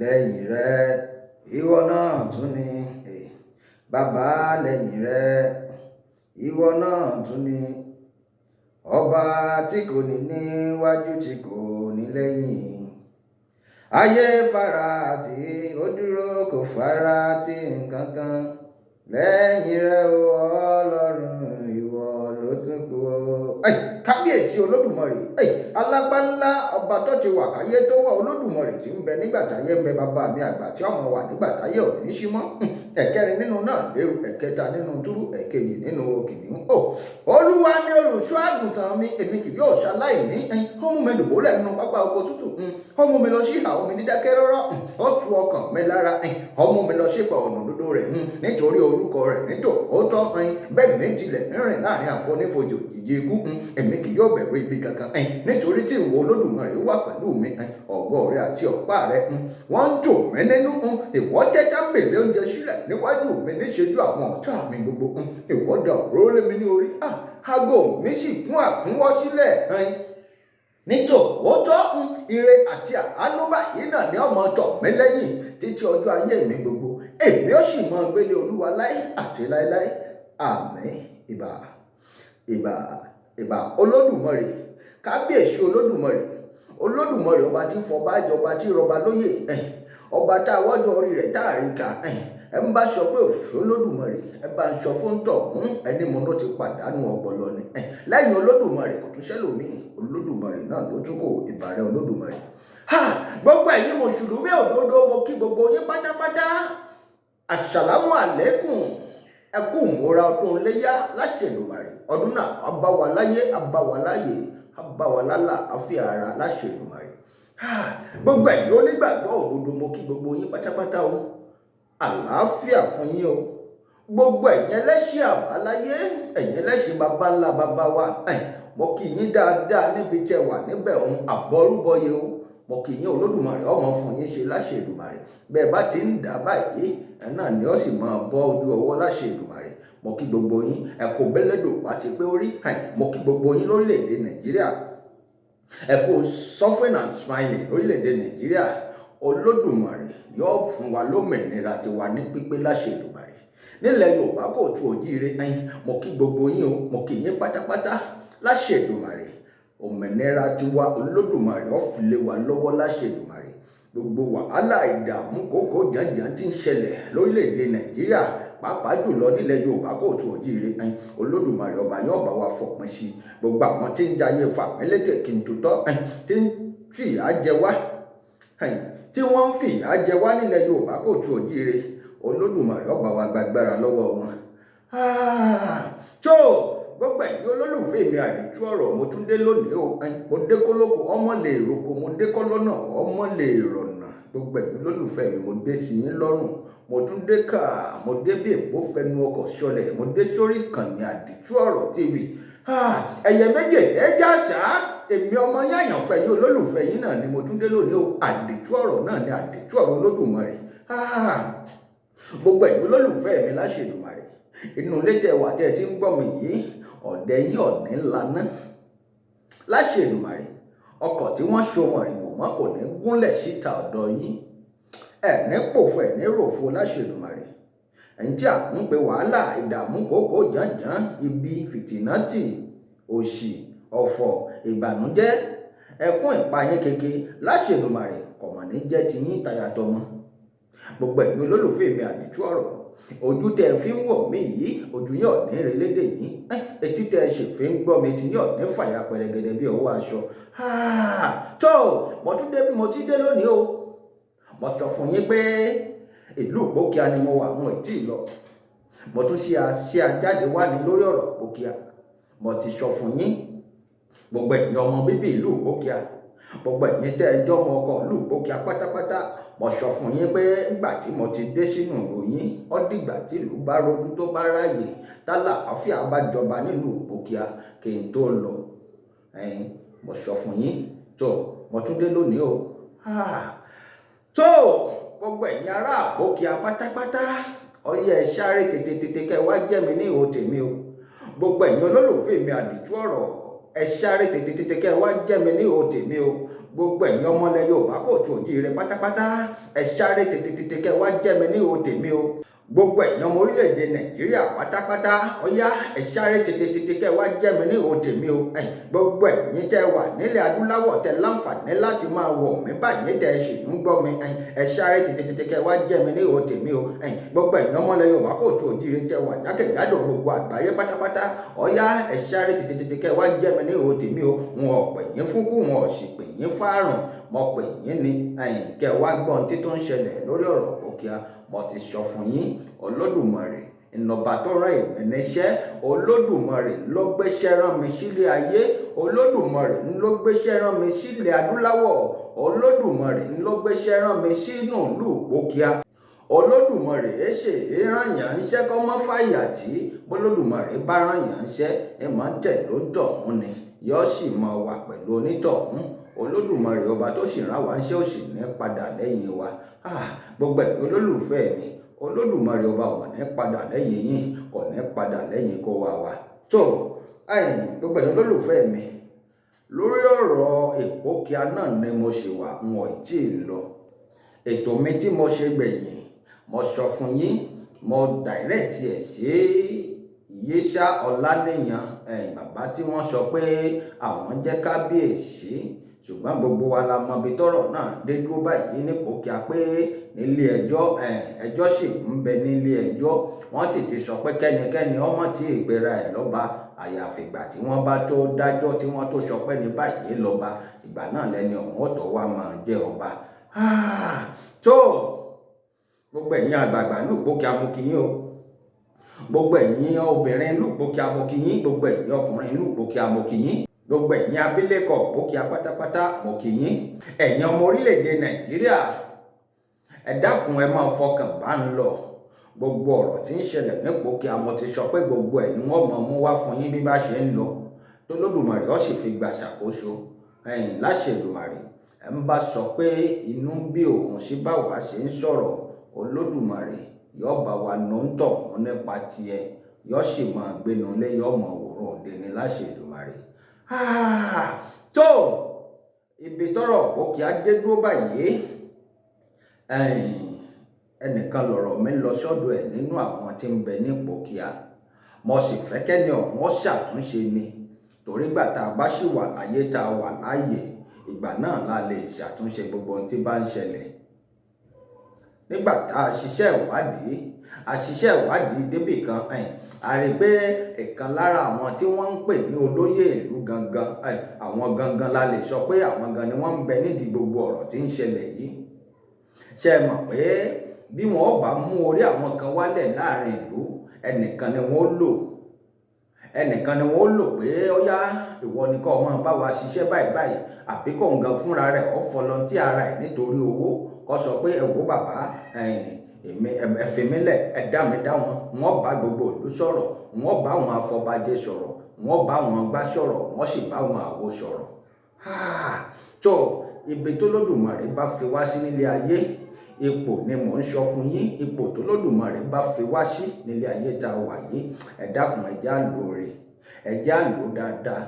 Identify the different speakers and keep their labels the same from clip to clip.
Speaker 1: lẹ́yìn rẹ ìwọ náà tún ni bàbá lẹ́yìn rẹ ìwọ náà tún ni ọba tí kò ní níwájú tí kò ní lẹ́yìn. Ayé fara tí ó dúró kò fara tí nǹkan kan, lẹ́yìn rẹ o Ọlọ́run ìwọ ló tún kù o. Kábíyèsí Olódùmarè, alágbáńlá ọba tó ti wà káyé tó wà, Olódùmarè tí ń bẹ nígbà táyé ń bẹ, bàbá mi àgbà tí ọmọ wà nígbà táyé ò ní sí mọ́. Ẹ̀kẹrin nínú náà lérú, ẹ̀kẹta nínú túrú, ẹ̀kejì nínú kìnìún. Olúwa ni olùṣọ́ àgùntàn mi, èmi kì yóò ṣaláìní. Ó mú mi dùbúlẹ̀ nínú pápá oko tútù, ó mú mi lọ sí ìhà omi dídákẹ́ rọ́rọ́, ó tu ọkàn mi lára, ó mú mi lọ sípa ọ̀nà òdodo rẹ̀ nítorí orúkọ rẹ̀ nítòótọ́. Bẹ́ẹ̀ mi tilẹ̀ ń rìn láàrin àfonífojì òjìji ikú, èmi kì yóò bẹ̀rù ibi kankan, nítorí tí ìwọ Olódùmarè wà pẹ̀lú mi. Ọ̀gọ́ rẹ àti ọ̀pá rẹ wọ́n ń tù mí nínú. Ìwọ tẹ́ tábìlì oúnjẹ sílẹ̀ níwájú mi níṣẹ́jú àwọn ọ̀tá mi gbogbo. Ìwọ dà òróró lé mi ní orí, ago mi sì kún àkúnwọ́ sílẹ̀. Nítòótọ́ ire àti àánú báyìí náà ni ọmọ tọ̀ mí lẹ́yìn títí ọjọ́ ayé mi gbogbo. Èmi ó sì mọ gbélé Olúwa láé àti láéláé. Àmín. Ìbà ìbà ìbà Olódùmarè, kábíyèsí Olódùmarè, Olódùmarè ọba tí fọba jọba tí rọba lóyè, ọba tá a wọ́jọ́ orí rẹ̀ tá a rí ka. Ẹ ń bá sọ pé òṣìṣẹ́ Olódùmarè, ẹ bá ń sọ fún tọ̀ ẹni mo ló ti pàdánù ọpọlọ ni. Lẹ́yìn Olódùmarè kò tún ṣẹlòmíì, Olódùmarè náà ló tún kò. Ìbà rẹ Olódùmarè. Gbogbo ẹ̀yin mùsùlùmí òdodo, mo kí gbogbo yín pátápátá. Àṣàlámù àlékùm, ẹ kú ìmúra ọdún Iléyá láṣẹ Èdùmàrè. Ọdún náà á bá wa láyé, á bá wa láyé, á bá wa lálà àfíà ara láṣẹ Èdùmàrè. Gbogbo ẹ̀yin onígbàgbọ́ òdodo, mo kí gbogbo yín pátápátá o. Àlàáfíà fún yín o. Gbogbo ẹ̀yin ẹlẹ́ṣin àbáláyé, ẹ̀yin ẹlẹ́ṣin baba ńlá baba wa, mo kí yín dáadáa níbi tẹ́ wà níbẹ̀ àbọrúbọyé o. Mo kí yín, Olódùmarè ọmọ fún yín ṣe láṣẹ Èdùmàrè. Bẹ́ẹ̀ bá ti ń dà báyìí, náà ni ó sì máa bọ́ ojú ọwọ́ láṣẹ Èdùmàrè. Mo kí gbogbo yín, ẹ kú bẹ́lẹ́dò wá ti pé orí. Mo kí gbogbo yín lórílẹ̀‐èdè Nàìjíríà, ẹ kú suffering and smiling lórílẹ̀‐èdè Nàìjíríà. Olódùmarè yóò fún wa lómìnira tiwa ní pípé láṣẹ Èdùmàrè. Nílẹ̀ Yorùbá kò tú òjíire, mo kí gbogbo yín o, mo kí yín pátápátá láṣẹ Èdùmàrè. Òmìnira tiwa Olódùmarè ó fi lé wa lọ́wọ́ láṣẹ Èdùmàrè. Gbogbo wàhálà ìdààmú kókó jàǹjàǹ tí ń ṣẹlẹ̀ lórílẹ̀‐èdè Nàìjíríà, pàápàá jùlọ nílẹ̀ Yorùbá kò tú òjíire, Olódùmarè ọba yóò bá wa fòpin sí. Gbogbo àwọn tí ń jayé fàmílétè kí n tutọ́, tí ń fìyà jẹ wá, tí wọ́n ń fìyà jẹ wá nílẹ̀ Yorùbá kò tú òjíire, Olódùmarè ọba wa gbàgbára lọ́wọ́ wọn. Gbogbo ẹ̀yin olólùfẹ́ mi àdìtú ọ̀rọ̀, mo tún dé lónìí o. Mo dé kólókò ọmọ lè roko, mo dé kọ́lọ́nà ọmọ lè rọ̀nà. Gbogbo ẹ̀yin olólùfẹ́ mi, mo dé sí yín lọ́rùn. Mo tún dé mo dé bí èbó fẹnu ọkọ̀ ṣọlẹ̀, mo dé sórí ìkànnì àdìtú ọ̀rọ̀ TV. Ẹ̀yẹ méje ẹja ṣá, èmi ọmọ yín àyànfẹ́ yín olólùfẹ́ yín náà ni mo tún dé lónìí o. Àdìtú ọ̀rọ̀ náà ni àdìtú ọ̀rọ̀ Olódùmarè. Gbogbo ẹ̀yin olólùfẹ́ mi láṣẹ Èdùmàrè, inú ilé tẹ́ wà tẹ́ ti ń gbọ́ mi yìí, ọ̀dẹ̀ yín ọ̀ní ńlá náà láṣẹ Èdùmàrè. Ọkọ̀ tí wọ́n so mọ̀rìnwó mọ́ kò ní gúnlẹ̀ síta ọ̀dọ̀ yín. Ẹ̀ní pòfo ẹ̀ní ròfo láṣẹ Èdùmàrè. Ẹ̀yin tí à ń pe wàhálà ìdààmú kókó jàǹjàǹ, ibi fìtínátì, òṣì, ọ̀fọ̀, ìbànújẹ́, ẹkún ìpayín keke láṣẹ Èdùmàrè kò mọ̀ ní jẹ́ ti yín tayàtọmọ. Gbogbo ẹ̀yin olólùfẹ́ mi àdìtú ọ̀rọ̀, ojú tẹ́ fi ń wò mí yìí, ojú yín ọ̀ní relédè yìí. Etí tẹ́ ṣe fi ń gbọ́ mi, tí yín ọ̀ní fàyà pẹ̀rẹ̀gẹ̀dẹ̀ bí ọwọ́ aṣọ. Mo tún dé bí mo ti dé lónìí o. Mo sọ fún yín pé ìlú Ìgbókíà ni mo wà, mo ì tí ì lọ. Mo tún ṣe àjáde wá ní lórí ọ̀rọ̀ Ìgbókíà. Mo ti sọ fún yín, gbogbo ẹ̀yin ọmọ bíbí ìlú Ìgbókíà, gbogbo ẹ̀yin tẹ́ ẹjọ́ ọmọ ọkọ̀ ìlú Ìgbókíà pátápátá, mo sọ fún yín pé nígbà tí mo ti dé sínú ìròyìn, ó dìgbà tí ìlú bá rojú tó bá ráàyè, tálà àfíà bá jọba nílùú Ìgbókíà kí n tó lọ. Mo sọ fún yín, mo tún dé lónìí o. Gbogbo ẹ̀yin ará Ìgbókíà pátápátá, ó yẹ ẹ sáré tètè kẹ́ wá jẹ́ mi ní ihò tèmi o. Gbogbo ẹ̀yin olólùfẹ́ mi àdìtú ọ̀rọ̀, ẹ sáré tètè kẹ́ wá jẹ́ mi ní ihò tèmi o. gbogbo ẹ̀yin ọmọlẹ̀ Yorùbá kò tó òjíire pátápátá ẹ sáré tètè kẹ́ wá jẹ́ mi ní ihò tèmi o. Gbogbo ẹ̀yin ọmọ orílẹ̀-èdè Nàìjíríà pátápátá ọ̀yá ẹ sáré tètè kẹ́ wá jẹ́ mi ní ihò tèmi o. Gbogbo ẹ̀yin tẹ́ wà nílẹ̀ adúláwọ̀ tẹ́ láǹfààní láti máa wọ̀ mí báyìí tẹ́ ṣì ń gbọ́ mi ẹ sáré tètè kẹ́ wá jẹ́ mi ní ihò tèmi o. Gbogbo ẹ̀yin ọmọlẹ̀ Yorùbá kò tó òjíire tẹ́ wà jákèjádò gbogbo àgbáyé pátápátá ọ̀yá ẹ sáré tètè kẹ́ wá jẹ́ mi ní ihò tèmi o. Wọn ò pè yín fún kú, wọn ò sì pè yín fáàrùn, mo pè yín ní kẹ́ wá gbọ́n tí tó ń ṣẹlẹ̀ lórí ọ̀rọ̀ Ìgbòkíà. Mo ti sọ fún yín, Olódùmarè ìnọba tó rán èmi níṣẹ́, Olódùmarè ló gbéṣẹ́ rán mi sílé ayé, Olódùmarè ló gbéṣẹ́ rán mi sílẹ̀ adúláwọ̀, Olódùmarè ló gbéṣẹ́ rán mi sínú ìlú Ìgbòkíà. Olódùmarè ṣe ìrànyàn ńṣẹ́ kọ́ mọ́ fàyà tí bólódùmarè bá rànyàn ńṣẹ́ ẹ máa ń tẹ̀ ló dọ̀hún ni yóò sì máa wà pẹ̀lú onítọ̀hún. Olódùmarè ọba tó sì rán wa ńṣẹ́ ò sì ní padà lẹ́yìn wa. Gbogbo ẹ̀yin olólùfẹ́ mi, Olódùmarè ọba ò ní padà lẹ́yìn yín, kò ní padà lẹ́yìn kó wa. tó gbogbo ẹ̀yin olólùfẹ́ mi, lórí ọ̀rọ̀ Ìgbòkíà náà ni mo ṣì wà, n ò tí ì lọ. Ètò mi tí mo ṣe gbẹ̀yìn, mo sọ fún yín, mo direct ẹ̀ sí Yésà Ọláníyan, bàbá tí wọ́n sọ pé àwọn jẹ́ kábíyèsí, ṣùgbọ́n gbogbo wa la mọ ibi tọ́rọ̀ náà dé dúró báyìí ní Ìgbòkíà pé nílé ẹjọ́ ẹjọ́ sì ń bẹ nílé ẹjọ́. Wọ́n sì ti sọ pé kẹ́nikẹ́ni ọmọ tí ìgbéra ẹ̀ lọ́ba àyàfi ìgbà tí wọ́n bá tó dájọ́ tí wọ́n tó sọ pé ní báyìí lọ́ba, ìgbà náà lẹ́ni ọ̀hún ọ̀tọ̀ wa máa jẹ́ ọba. tó gbogbo ẹ̀yin àgbààgbà ìlú Ìgbòkíà mo kí yín o, gbogbo ẹ̀yin obìnrin ìlú Ìgbòkíà mo kí yín, gbogbo ẹ̀yin ọkùnrin ìlú Ìgbòkíà mo kí yín, gbogbo ẹ̀yin abilékọ Ìgbòkíà pátápátá mo kí yín. Ẹ̀yin ọmọ orílẹ̀-èdè Nàìjíríà ẹ dákun ẹ máa fọkàn bá ń lọ. Gbogbo ọ̀rọ̀ tí ń ṣẹlẹ̀ ní Ìgbòkíà mo ti sọ pé gbogbo ẹ̀ ni wọ́n mọ̀ mú wá fún yín bí bá ṣe ń lọ, tó lódùmarè ó sì fi gbà ṣàkóso. Láṣẹ Èdùmàrè ẹ ń bá sọ pé inú ń bí òun sí báwa ṣe ń sọ̀rọ̀, Olódùmarè yóò bá wa nù ń tọ̀ wọn nípa tiẹ̀, yóò sì máa gbénu lé, yóò mọ̀ wòrán òde ní láṣẹ Èdùmàrè. tó ibi tọ́rọ̀ Ìgbòkíà dé dúró báyìí, ẹnìkan lọ̀rọ̀ mi lọ sọ́dọ̀ ẹ̀ nínú àwọn tí ń bẹ ní Ìgbòkíà. Mo sì fẹ́ kẹ́ni ọ̀hún ó ṣàtúnṣe ni, torí gbà tá a bá sì wà láyé tá a wà láàyè, ìgbà náà la lè ṣàtúnṣe gbogbo ohun tí bá ń ṣẹlẹ̀. Nígbà tá a ṣiṣẹ́ ìwádìí débì kan, a rí pé ìkan lára àwọn tí wọ́n ń pè ní olóyè ìlú gangan, àwọn gangan la lè sọ pé àwọn gan ni wọ́n ń bẹ nídìí gbogbo ọ̀rọ̀ tí ń ṣẹlẹ̀ yìí. Ṣé ẹ mọ̀ pé bí wọn ò bá mú orí àwọn kan wálẹ̀ láàrin ìlú, ẹnìkan ni wọ́n lò pé ó yá ìwọ ni kó máa bá wa ṣiṣẹ́ báyìí, àbí kò ń gan fúnra rẹ̀ ó fọlọ́ntì ara ẹ̀ nítorí owó, kó sọ pé ẹ wò bàbá ẹ fi mí lẹ̀, ẹ dá mi dá wọn. Wọ́n bá gbogbo ìlú sọ̀rọ̀, wọ́n bá àwọn afọbajẹ sọ̀rọ̀, wọ́n bá àwọn gbá sọ̀rọ̀, wọ́n sì bá àwọn àwo sọ̀rọ̀. tó ibi tó lódùmarè bá fi wá sí nílé ayé, ipò ni mò ń sọ fún yín, ipò tó lódùmarè bá fi wá sí nílé ayé tá a wà yìí, ẹ dákun ẹ já lò rè, ẹ já lò dáadáa.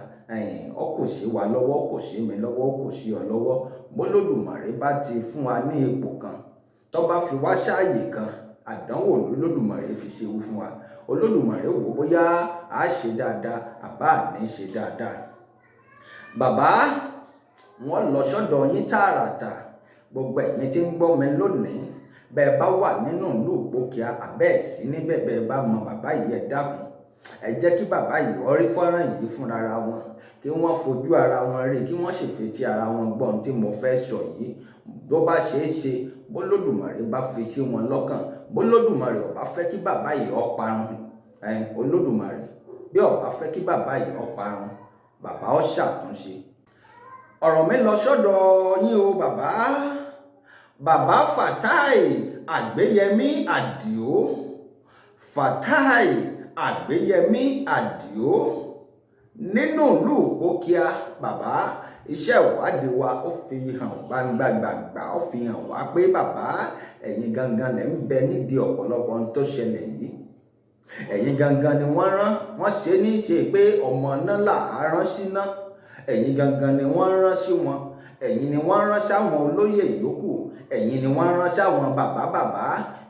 Speaker 1: Ó kù sí wa lọ́wọ́, kò sí mi lọ́wọ́, kò sí ọ lọ́wọ́. Bólódùmarè bá ti fún wa ní ipò kan, tó bá fi wá sáàyè kan, àdánwò lólódùmarè fi ṣe fún wa. Olódùmarè wò bóyá a ṣe dáadáa àbá ní ṣe dáadáa. Bàbá wọ́n lọ sọ́dọ̀ yín tààràtà. Gbogbo ẹ̀yin tí ń gbọ́ mi lónìí, bẹ́ẹ̀ bá wà nínú ìlú Ìgbòkíà àbẹ́ sí níbẹ̀, bẹ́ẹ̀ bá mọ bàbá yìí ẹ dákun ẹ jẹ́ kí bàbá yìí ó rí fọ́nrán yìí fúnra wọn, kí wọ́n fojú ara wọn rí, kí wọ́n sì fetí ara wọn gbọ́ ohun tí mo fẹ́ sọ yìí. Bó bá ṣeé ṣe, bólódùmarè bá fi sí wọn lọ́kàn, bólódùmarè ò bá fẹ́ kí bàbá yìí ó parun, Olódùmarè bí ò bá fẹ́ kí bàbá yìí ó parun, bàbá ó ṣàtúnṣe. Ọ̀rọ̀ mi lọ sọ́dọ̀ yín o bàbá Fatai Àgbéyẹmí Àdìó, Fatai Àgbéyẹmí Àdìó nínú ìlú Ìgbòkíà. Bàbá iṣẹ́ ìwádìí wa ó fi hàn gbangba, ó fi hàn wá pé bàbá ẹ̀yin gangan lẹ̀ ń bẹ nídìí ọ̀pọ̀lọpọ̀ ohun tó ṣẹlẹ̀ yìí. Ẹ̀yin gangan ni wọ́n ṣe ní ṣe pé ọmọ náà là á rán síná, ẹ̀yin gangan ni wọ́n rán sí wọn. ẹ̀yin ni wọ́n rán sáwọn olóyè yòókù, ẹ̀yin ni wọ́n rán sáwọn bàbá,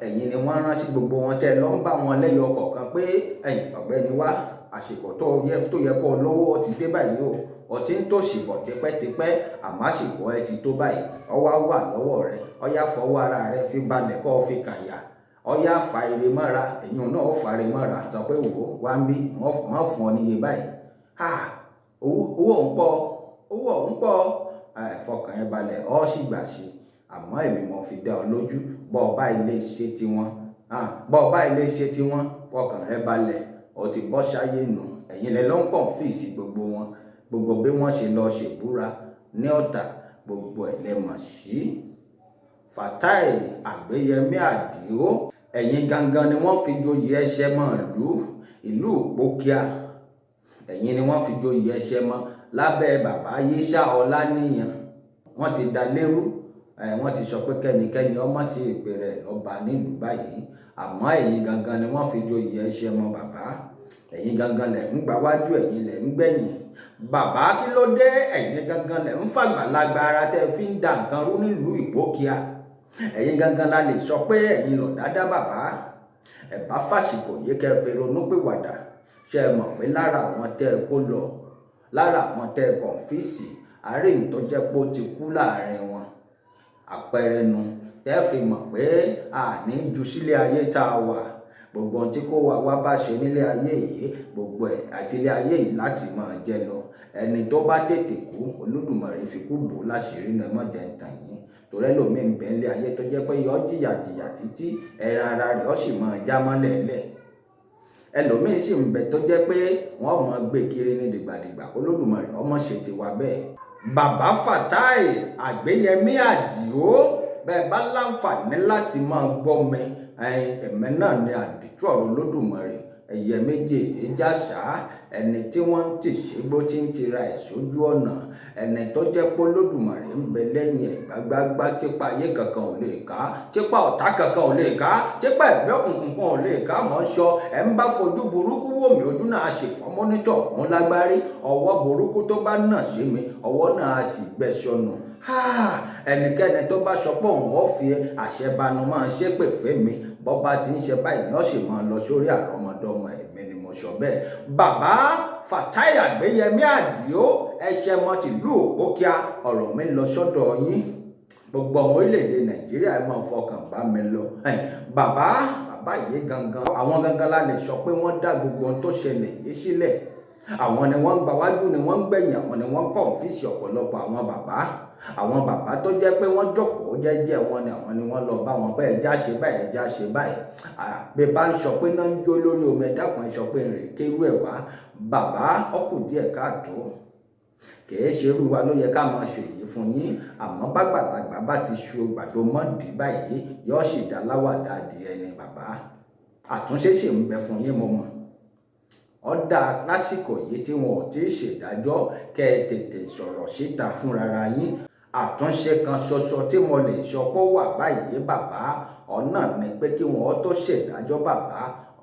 Speaker 1: ẹ̀yin ni wọ́n rán sí gbogbo wọn tẹ́ lọ ń bá wọn lẹ́yọ kọ̀ọ̀kan pé ẹ̀yin ọ̀gbẹ́ni wá, àsìkò tó yẹ kó lówó ti dé báyìí o, ọtí ń tòṣì bọ̀ tipẹ́tipẹ́, àmọ́ àsìkò ẹ ti tó báyìí, ọwá wà lọ́wọ́ rẹ, ọyá fọwọ́ ara rẹ fi balẹ̀ kọ́ fi kàyà, ọyá fa ire mọ́ra, èyàn náà ó fa ire mọ́ra, sọ pé wò ó wá ń bí wọ́n fún ọ níye báyìí, owó ń pọ̀ fọkàn ẹ balẹ̀ ọ́ sì gbà sí, àmọ́ èmi mo fi dá ọ lójú bọ́ ọba ilé ṣe tiwọn fọkàn rẹ balẹ̀ ó ti bọ́ sáyé nù, ẹ̀yin lẹ ló ń kọ̀ǹfìsì gbogbo wọn, gbogbo bí wọ́n ṣe lọ ṣèbúra ní Ọ̀tà gbogbo ẹ̀ lẹ mọ̀ sí. Fatai Àgbéyẹmí Àdìó, ẹ̀yin gangan ni wọ́n fi joyè Ẹṣẹmọ ìlú Ìpókíà, ẹ̀yin ni wọ́n fi joyè Ẹṣẹmọ lábẹ́ bàbá Yísà Ọláníyàn, wọ́n ti dá lérú, wọ́n ti sọ pé kẹ́nikẹ́ni ọmọ ti ìpè rẹ̀ lọ́ba nílùú báyìí, àmọ́ ẹ̀yin gangan ni wọ́n fi joyè Ẹṣẹmọ bàbá, ẹ̀yin gangan lẹ̀ ń gbáwájú, ẹ̀yin lẹ̀ ń gbẹ̀yìn. Bàbá kí ló dé, ẹ̀yin gangan lẹ̀ ń fàgbàlagbà ara tẹ́ fi ń da nǹkan rú nílùú Ìpókíà, ẹ̀yin gangan la lè sọ pé ẹ̀yin lọ dáadáa bàbá, ẹ bá fàsìkò yìí kẹ́ fi ronú pìwàdà, ṣe é mọ̀ pé lára àwọn tẹ́ ẹ kó lọ, lára àwọn tẹ́ ẹ kọ̀ǹfìsì, àárín tó jẹ́ pé ó ti kú láàrin wọn, àpẹẹrẹ nu tẹ́ fi mọ̀ pé àní ju sílé ayé tá a wà, gbogbo ohun tí kò wá bá ṣe nílé ayé yìí, gbogbo ẹ̀ àti ilé ayé yìí láti máa jẹ lọ, ẹni tó bá tètè kú Olódùmarè fi kú bò láṣìírí náà mọ̀ jẹ́ ń tàn yín, torí ẹlòmíín bẹ nílé ayé tó jẹ́ pé yọ jìyà títí ẹran ara rẹ̀ ó sì máa já mọ́lẹ̀ lẹ̀, ẹlòmíín sì ń bẹ tó jẹ́ pé wọ́n máa gbé kiri ní dìgbàdìgbà, Olódùmarè ọmọ ṣe ti wá bẹ́ẹ̀. Bàbá Fatai Àgbéyẹmí Àdìó, bẹ́ẹ̀ bá láǹfààní láti máa gbọ́ mi, ẹ̀mẹ́ náà ni àdìtú ọ̀rọ̀ Olódùmarè, ẹ̀yẹ méje ìjàsà, ẹni tí wọ́n ń tìṣégbó tí ń tira ẹ̀ sójú ọ̀nà, ẹni tó jẹ́ pé Olódùmarè ń bẹ lẹ́yìn ẹ̀ gbágbágbá, típa ayé kankan ò lè ká, típa ọ̀tá kankan ò lè ká, típa ẹ̀gbẹ́ òkùnkùn kan ò lè ká mọ́ ṣọ, ẹ̀ ń bá fojú burúkú wò mí, ojú náà ṣe fọ́ mọ́nítọ̀ òun lágbárí, ọwọ́ burúkú tó bá nà sí mi, ọwọ́ náà sì gbẹ sọnù. Ẹnikẹ́ni tó bá sọ pé òun ó fi àṣẹ banu máa ṣépè fẹ́ mi, bọ́ bá ti ń ṣe báyìí ni ó sì máa lọ sórí àrọ́mọdọ́mọ ẹ̀mí ni mo sọ bẹ́ẹ̀. Bàbá Fatai Àgbéyẹmí Àdìó, Ẹṣẹmọ tìlú Ìpókíà, ọ̀rọ̀ mi lọ sọ́dọ̀ yín, gbogbo ọmọ orílẹ̀-èdè Nàìjíríà máa fọkàn bá mi lọ. Bàbá yìí gangan, àwọn gangan la lè sọ pé wọ́n dá gbogbo ohun tó ṣẹlẹ̀ yìí sílẹ̀, àwọn ni wọ́n ń gbáwájú ni wọ́n ń gbẹ̀yìn, àwọn ni wọ́n kọ̀ǹfìsì ọ̀pọ̀lọpọ̀ àwọn bàbá tó jẹ́ pé wọ́n jókòó jẹ́jẹ́ wọn ni àwọn ni wọ́n lọ bá wọn bẹ́ẹ̀ já ṣe báyìí, bí bá ń sọ pé náà ń jó lórí omi ẹ̀dàkùn ẹ̀ sọ pé rìn kéwú ẹ̀ wá, bàbá ọkù díẹ̀ káàtó, kìí ṣe irú wa ló yẹ ká máa ṣe èyí fún yín, àmọ́ bàgbàlagbà bá ti ṣu gbàdo mọ́ndì báyìí yóò sì dá láwàdà adìẹ ni bàbá, àtúnṣe ṣì ń bẹ fún yín mo mọ̀, ọ̀dà lásìkò yìí tí wọn ò tí ì ṣèdájọ́ kẹ́ ẹ tètè sọ̀rọ̀ síta fúnra yín, àtúnṣe kan ṣoṣo tí mo lè sọ pé ó wà báyìí bàbá, ọ̀nà ni pé kí wọn tó ṣèdájọ́ bàbá,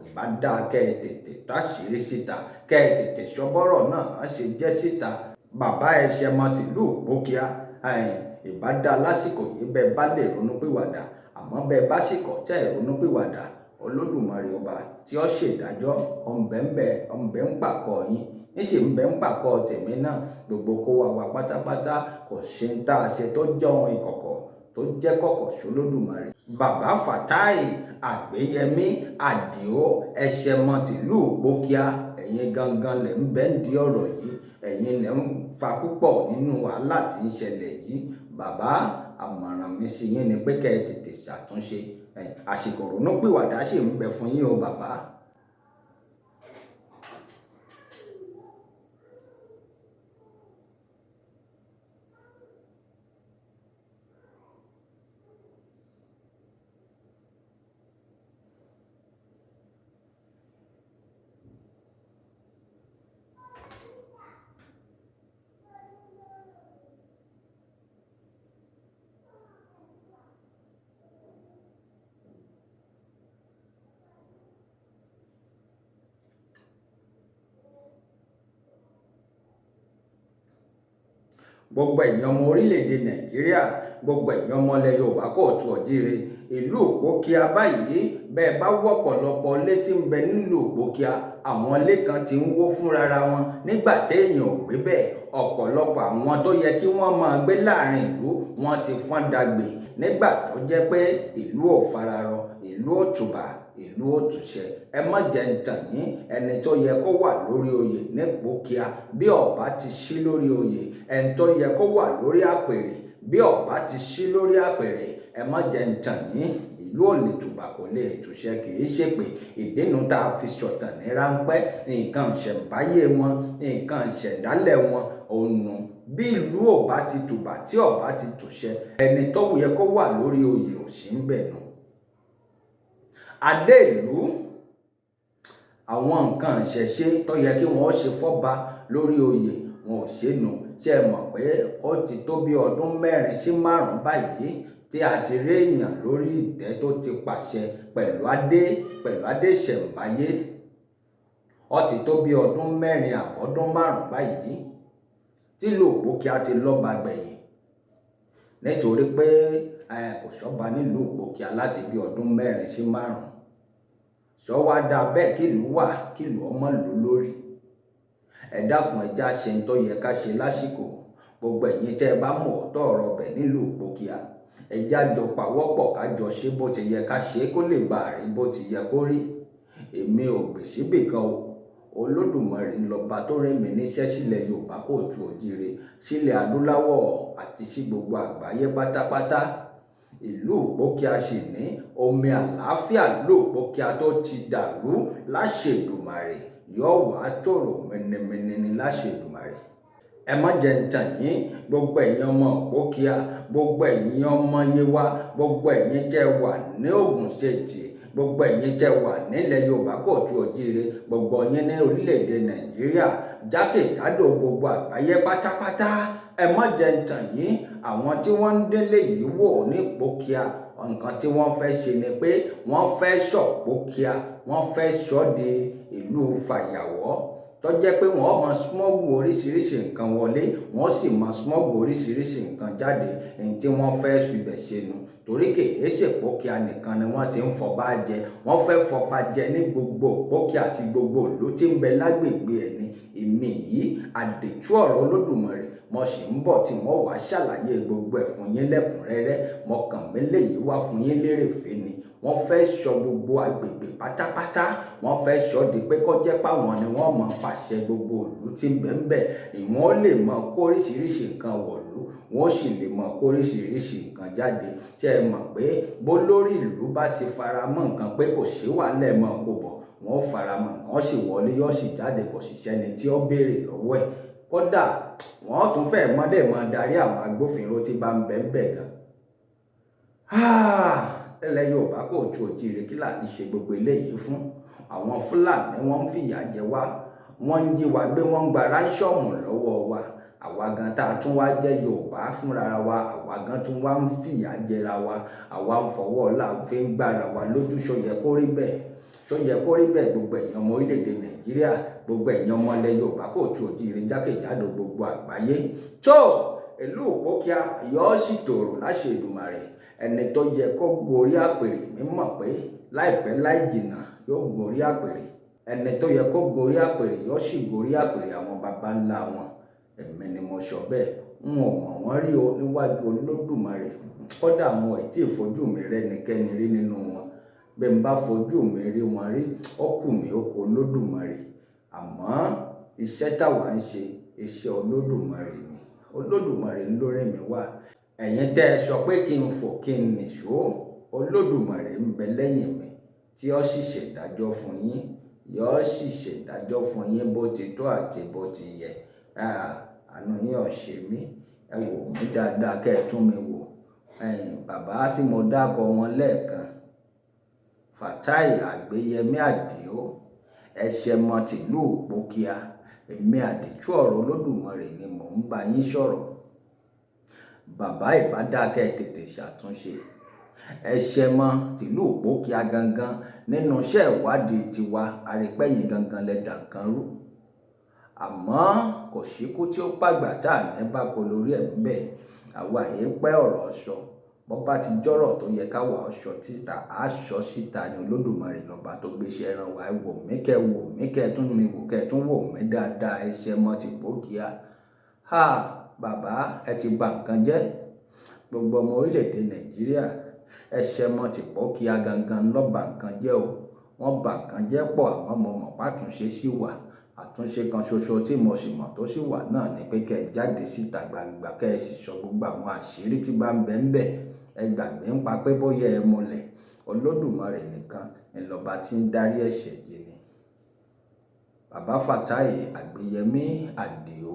Speaker 1: ìbá dáa kẹ́ ẹ tètè táṣìírí síta, kẹ́ ẹ tètè sọ bọ́rọ̀ náà ṣe jẹ́ síta. Bàbá Ẹṣẹmọ tìlú Ìpókíà, ìbá dáa lásìkò yìí bẹ́ẹ̀ bá lè ronú pìwàdà, àmọ́ bẹ́ẹ̀ bá sì kọ̀ tẹ́ ẹ̀ ronú pìwàdà, Olódùmarè ọba tí ó ṣèdájọ́ ọ̀nbẹ̀ ń pàkọ́ yín, níṣẹ́ ń bẹ ń pàkọ́ tèmi náà, gbogbo kó wa pátápátá, kò ṣe ń tá a ṣe tó jẹ́ ohun ìkọ̀kọ̀ tó jẹ́ kọ̀kọ̀ s'Olódùmarè. Bàbá Fatai Àgbéyẹmí Àdìó, Ẹṣẹmọ tìlú Ìpókíà, ẹ̀yin gangan lẹ̀ ń bẹ ń di ọ̀rọ̀ yìí, ẹ̀yin lẹ̀ ń fa púpọ̀ nínú wàhálà tí ń ṣẹlẹ̀ yìí. Bàbá, àmọ̀ràn mi sí yín ni pé kẹ́ ẹ tètè ṣàtúnṣe, àsìkò ronú pìwàdà sì ń bẹ fún yín o bàbá. gbogbo ẹ̀yin ọmọ orílẹ̀-èdè Nàìjíríà, gbogbo ẹ̀yin ọmọ ilẹ̀ Yorùbá kóòtù òjíire, ìlú Ògbókíà báyìí bẹ́ẹ̀ bá wọ́ ọ̀pọ̀lọpọ̀ ilé tí ń bẹ nílùú Ògbókíà, àwọn ilé kan ti ń wó fúnra wọn nígbà téèyàn ò gbé bẹ́ẹ̀. Ọ̀pọ̀lọpọ̀ àwọn tó yẹ kí wọ́n máa gbé láàrin ìlú wọn ti fọ́n dàgbé nígbà tó jẹ́ pé ìlú ò fararọ, ìlú ò tùbà, ìlú ò tùṣẹ. Ẹ má jẹ́ ń tàn yín, ẹni tó yẹ kó wà lórí oyè ní Ògbókíà bí ọba ti ṣí lórí oyè, ẹni tó yẹ kó wà lórí àpèrè bí ọba ti ṣí lórí àpèrè, ẹ má jẹ́ ń tàn yín, ìlú ò lè tùbà kò lè tùṣẹ, kì í ṣe pé ìdínú tá a fi ṣọ̀tàn ní ráńpẹ́ nǹkan ìṣẹ̀ǹbáyé wọn, nǹkan ìṣẹ̀dálẹ̀ wọn òun bí ìlú ò bá ti tùbà tí ọba ti tùṣẹ, ẹni tó yẹ kó wà lórí oyè ò sí ń bẹ̀ nù. Adé ìlú, àwọn nǹkan ìṣẹ̀ṣe tó yẹ kí wọ́n ṣe fọ́ba lórí oyè wọn ò ṣe nù. Ṣé ẹ mọ̀ pé ó ti tó bí ọdún 4 sí 5 báyìí tí a ti rí èèyàn lórí ìtẹ́ tó ti pàṣẹ pẹ̀lú adé ìṣẹ̀ǹbáyé? Ó ti tó bí ọdún 4 àbọ̀dún 5 báyìí tí ìlú Ògbókíà ti lọ́ba gbẹ̀yìn, nítorí pé kò sọ́ba nílùú Ògbókíà láti bí ọdún 4 sí 5. Ṣó wá dá bẹ́ẹ̀ kí ìlú wà kí ìlú ọmọ lù lórí? Ẹ dákun ẹja ṣe ń tó yẹ ká ṣe lásìkò. Gbogbo ẹ̀yin tẹ́ ẹ bá mọ̀ ọ̀tọ̀ ọ̀rọ̀ bẹ̀ nílùú Ògbókíà, ẹja jọ pawọ́pọ̀ ká jọ ṣe bó ti yẹ ká ṣe kó lè bá rí bó ti yẹ kó rí. Èmi ò gbè síbì kan o. Olódùmarè lọba tó rán mi níṣẹ́ sílẹ̀ Yorùbá kóòtù òjíire, sílẹ̀ adúláwọ̀ àti sí gbogbo àgbáyé pátápátá. Ìlú Ògbókíà sì ní omi àlàáfíà ìlú Ògbókíà tó ti dàrú láṣẹ Èdùmàrè yóò wá tòrò mẹnẹmẹnẹ ní láṣẹ Èdùmàrè. Ẹ má jẹ́ ń tàn yín, gbogbo ẹ̀yin ọmọ Ògbókíà, gbogbo ẹ̀yin ọmọ Yewa, gbogbo ẹ̀yin tẹ́ wà ní Ògùn State, gbogbo ẹ̀yin tẹ́ wà nílẹ̀ Yorùbá kóòtù òjíire, gbogbo yín ní orílẹ̀-èdè Nàìjíríà, jákèjádò gbogbo àgbáyé pátápátá. Ẹ má jẹ́ ń tàn yín, àwọn tí wọ́n ń délé yìí wò ní Ògbókíà, nǹkan tí wọ́n fẹ́ ṣe ni pé wọ́n fẹ́ sọ Ògbókíà, wọ́n fẹ́ sọ di ìlú fàyàwọ́ tó jẹ́ pé wọ́n máa smọ́gù oríṣiríṣi nǹkan wọlé, wọ́n sì máa smọ́gù oríṣiríṣi nǹkan jáde. Èyí tí wọ́n fẹ́ fibẹ̀ ṣe nu, torí kèé ṣe Ògbókíà nìkan ni wọ́n ti ń fọba jẹ, wọ́n fẹ́ fọba jẹ ní gbogbo Ògbókíà àti gbogbo ìlú tí ń bẹ lágbègbè ẹ̀ ní. Èmi yìí àdìtú ọ̀rọ̀ Olódùmarè mo sì ń bọ̀ tí wọ́n wá ṣàlàyé gbogbo ẹ̀ fún yín lẹ́kùnrẹ́rẹ́. Mo kàn mélèé yìí wá fún yín lérèfé ni. Wọ́n fẹ́ sọ gbogbo agbègbè pátápátá, wọ́n fẹ́ sọ di pé kó jẹ́ páwọn ni wọ́n máa pàṣẹ gbogbo ìlú tí ń bẹ ń bẹ. Ìwọ́n lè mọ kó oríṣiríṣi nǹkan wọ̀lú, wọ́n sì lè mọ kó oríṣiríṣi nǹkan jáde. Ṣé ẹ mọ̀ pé bó lórí ìlú bá ti fara mọ́ nǹkan pé kò sí wàhálà ẹ mọ́ kó bọ̀, wọ́n fara mọ́ nǹkan sì wọlé yóò sì jáde, kò sì sẹ́ni tí ó béèrè lọ́wọ́ ẹ̀. Kódà wọ́n tún fẹ́ mọ́dẹ̀ mọ́ darí àwọn agbófinró tí bá ń bẹ ń bẹ gan. Ilẹ̀ Yorùbá kóòtù òjíire kí là ń ṣe gbogbo eléyìí fún? Àwọn Fúlàní wọ́n ń fìyà jẹ wá, wọ́n ń jí wa gbé, wọ́n ń gba ránṣọ́ọ̀mù lọ́wọ́ wa. Àwa gan tá a tún wá jẹ́ Yorùbá fúnra wa, àwa gan tún wá ń fìyà jẹra wa, àwa ń fọwọ́ ọ̀la fi ń gbára wa lójú. Ṣó yẹ kó rí bẹ́ẹ̀? Ṣó yẹ kó rí bẹ́ẹ̀? Gbogbo ẹ̀yin ọmọ orílẹ̀-èdè Nàìjíríà, gbogbo ẹ̀yin ọmọ ilẹ̀ Yorùbá kóòtù òjíire jákèjádò gbogbo àgbáyé. Tó ìlú Ògbókíà yóò sì tòrò láṣẹ Èdùmàrè. Ẹni tó yẹ kó gorí àpèrè, mi mọ̀ pé láìpẹ́ láì jìnnà yóò gorí àpèrè. Ẹni tó yẹ kó gorí àpèrè yóò sì gorí àpèrè àwọn baba ńlá wọn. Èmi ni mo sọ bẹ́ẹ̀. N ò mọ̀ wọ́n rí o níwájú Olódùmarè. Kódà mo ì tí ì fojú mi rẹ́nikẹ́ni rí nínú wọn. Bí n bá fojú mi rí wọn rí, ó kù mí ó kù Olódùmarè. Àmọ́ iṣẹ́ táwa ń ṣe, iṣẹ́ Olódùmarè ni. Olódùmarè ló rán mi wá. Ẹ̀yin tẹ́ ẹ sọ pé kí n fò kí n nìṣó, Olódùmarè ń bẹ lẹ́yìn mi tí ó sì ṣèdájọ́ fún yín, yóò sì ṣèdájọ́ fún yín bó ti tó àti bó ti yẹ. Àánú yín ò ṣe mí, ẹ wò mí dáadáa kẹ́ ẹ tún mi wò. Bàbá tí mo dákọ wọn lẹ́ẹ̀kan, Fatai Àgbéyẹmí Àdìó, ẹ̀ṣẹ̀ mọ tìlú Ògbókíà. Èmi àdìtú ọ̀rọ̀ Olódùmarè ni mò ń bá yín sọ̀rọ̀. Bàbá ìbádákẹ́ tètè ṣàtúnṣe. Ẹ̀ṣẹ̀ mọ tìlú Ògbókíà gangan nínú iṣẹ́ ìwádìí tiwa, àrípẹ́yìn gangan lẹ dà nǹkan rú. àmọ́ kò síkú tí ó pàgbà tá à ní bá po lórí ẹ̀ ń bẹ̀. Àwa yìí pẹ́ ọ̀rọ̀ sọ, bó bá ti jọ́rọ̀ tó yẹ káwa ọ̀ṣọ́ títà aṣọ síta ni Olódùmarè lọ́ba tó gbéṣẹ́ rán wa. Wò mí kẹ́ tún mi wò kẹ́ tún wò mí dáadáa, ẹṣẹ́ mọ́ ti pò kíá. Bàbá ẹ ti bà nǹkan jẹ́, gbogbo ọmọ orílẹ̀-èdè Nàìjíríà ẹṣẹ́ mọ́ ti pò kíá gangan ló bà nǹkan jẹ́ o. Wọ́n bà nǹkan jẹ́ pọ̀, àmọ́ mo mọ̀ pátúnṣe sí wà. Àtúnṣe kan ṣoṣo tí mo sì mọ̀ tó sì wà náà ni pé kẹ́ ẹ jáde síta gbangba kẹ́ ẹ sì sọ gbogbo àwọn àṣírí tí bá ń bẹ ń bẹ̀. Ẹ gbàgbé ń pa pé bóyá ẹ múlẹ̀, Olódùmarè nìkan ńlọba tí ń dárí ẹ̀ṣẹ̀ jì ni. Bàbá Fatai Àgbéyẹmí Àdìó,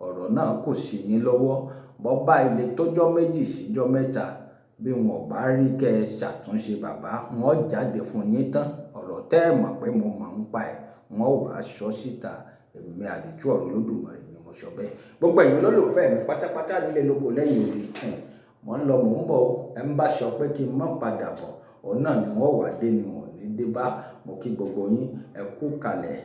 Speaker 1: ọ̀rọ̀ náà kò sí yín lọ́wọ́. Bọ́bá ilé tójọ́ méjì síjọ́ mẹ́ta bí wọn bá rí kẹ́ ẹ ṣàtúnṣe bàbá, wọn jáde fún yín tán. Ọ̀rọ̀ tẹ́ ẹ mọ̀ pé mo mọ̀ ń pa ẹ̀, wọn wà á sọ síta. Èmi àdìtú ọ̀rọ̀ Olódùmarè ni mo sọ bẹ́ẹ̀. Gbogbo ẹ̀yin olólùfẹ́ mi pátápátá nílé lóko lẹ́yìn odi, mo ń lọ mò ń bọ̀. Ẹ ń bá sọ pé kí n má padà bọ̀, òun náà ni wọ́n wà dé ni wọ́n ní dé bá. Mo kí gbogbo yín ẹ kú kalẹ̀.